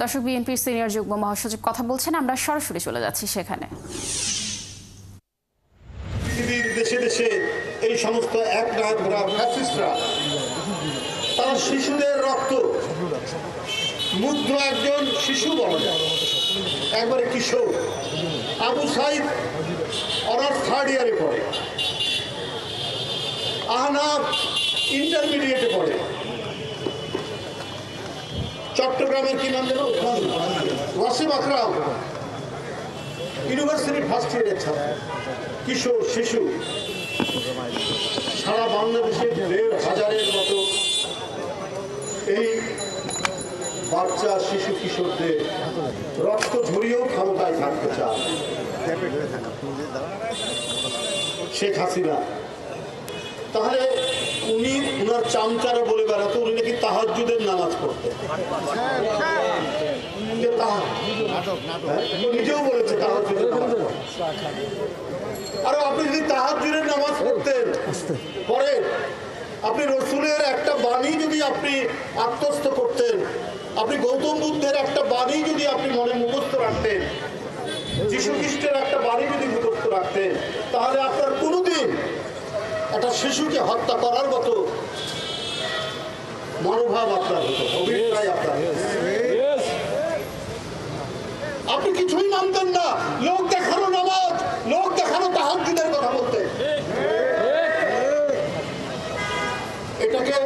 দর্শক, বিএনপির সিনিয়র যুগ্ম মহাসচিব কথা বলছেন, আমরা সরাসরি চলে যাচ্ছি সেখানে। দেশে দেশে এই সমস্ত এক নায়করা ফ্যাসিস্টরা তারা শিশুদের রক্ত মুগ্ধ একজন শিশু বলা যায়, একবারে কিশোর আবু সাইদ অনার্স 3rd ইয়ারে পড়ে, আহনাফ ইন্টারমিডিয়েটে পড়ে, চট্টগ্রামের কি নাম যেন ওয়াসিম আকরাম ইউনিভার্সিটির 1st ইয়ারের ছাত্র, কিশোর শিশু। সারা বাংলাদেশের 1,500-এর মতো এই বাচ্চা শিশু কিশোরদের রক্ত ঝরিয়েও ক্ষমতায় থাকতে চায় শেখ হাসিনা। তাহলে উনি উনার চামচারা বলে বেড়াতো উনি নাকি তাহাজ্জুদের নামাজ পড়তেন, নিজেও বলেছে তাহাজ্জুদের নামাজ পড়তেন। আর আপনি যদি তাহাজ্জুদের নামাজ পড়তেন পরে আপনি রসুলের একটা বাণী যদি আপনি আত্মস্থ করতেন, আপনি গৌতম বুদ্ধের একটা বাণী যদি আপনি মনে মুখস্থ রাখতেন, যীশু খ্রিস্টের একটা বাণী যদি মুখস্থ রাখতেন, তাহলে আপনার কোনোদিন একটা শিশুকে হত্যা করার মতো মনোভাব আপনার হতো, অভিপ্রায় আপনার। আপনি কিছুই মানতেন না, লোক দেখানো নামাজ, লোক দেখানো তাহাজ্জুদের কথা বলতে। এটাকে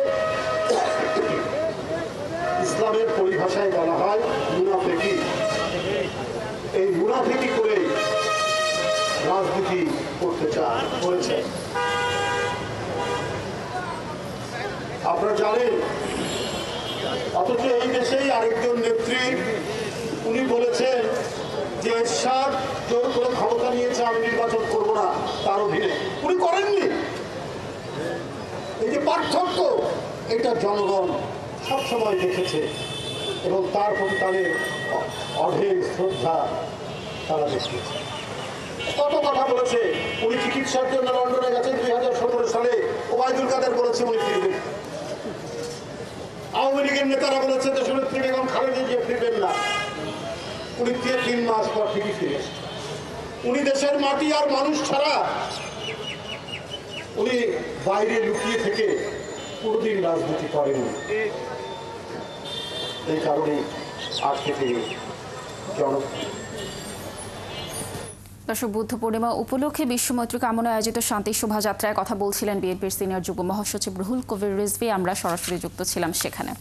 ইসলামের পরিভাষায় বলা হয় মুনাফিকি। এই মুনাফিকি করে রাজনীতি করতে করেছে। আপনারা জানেন, অথচ এই দেশেই আরেকজন নেত্রী উনি বলেছেন যে এরশাদ জোর করে ক্ষমতা নিয়েছে, আমি নির্বাচন করব না তার অধীনে। উনি করেননি। এই যে পার্থক্য, এটা জনগণ সবসময় দেখেছে এবং তার প্রতি তাদের অঢেল শ্রদ্ধা তারা দেখিয়েছে। কত কথা বলেছে। উনি চিকিৎসার জন্য লন্ডনে গেছেন 2017 সালে, ওবায়দুল কাদের বলেছে উনি ফিরবেন। আওয়ামী লীগের নেতারা বলেছে দেশনেত্রী বেগম খালেদা জিয়া ফিরবেন না, উনি 3 মাস পর ঠিকই ফিরে এসেছেন। উনি দেশের মাটি আর মানুষ ছাড়া উনি বাইরে লুকিয়ে থেকে পুরোদিন রাজনীতি করেন। এই কারণে আজকে তিনি দর্শক, বুদ্ধ পূর্ণিমা উপলক্ষে বিশ্বমৈত্রী কামনায় আয়োজিত শান্তি শোভাযাত্রায় কথা বলছিলেন বিএনপির সিনিয়র যুগ্ম মহাসচিব রুহুল কবির রিজভী। আমরা সরাসরি যুক্ত ছিলাম সেখানে।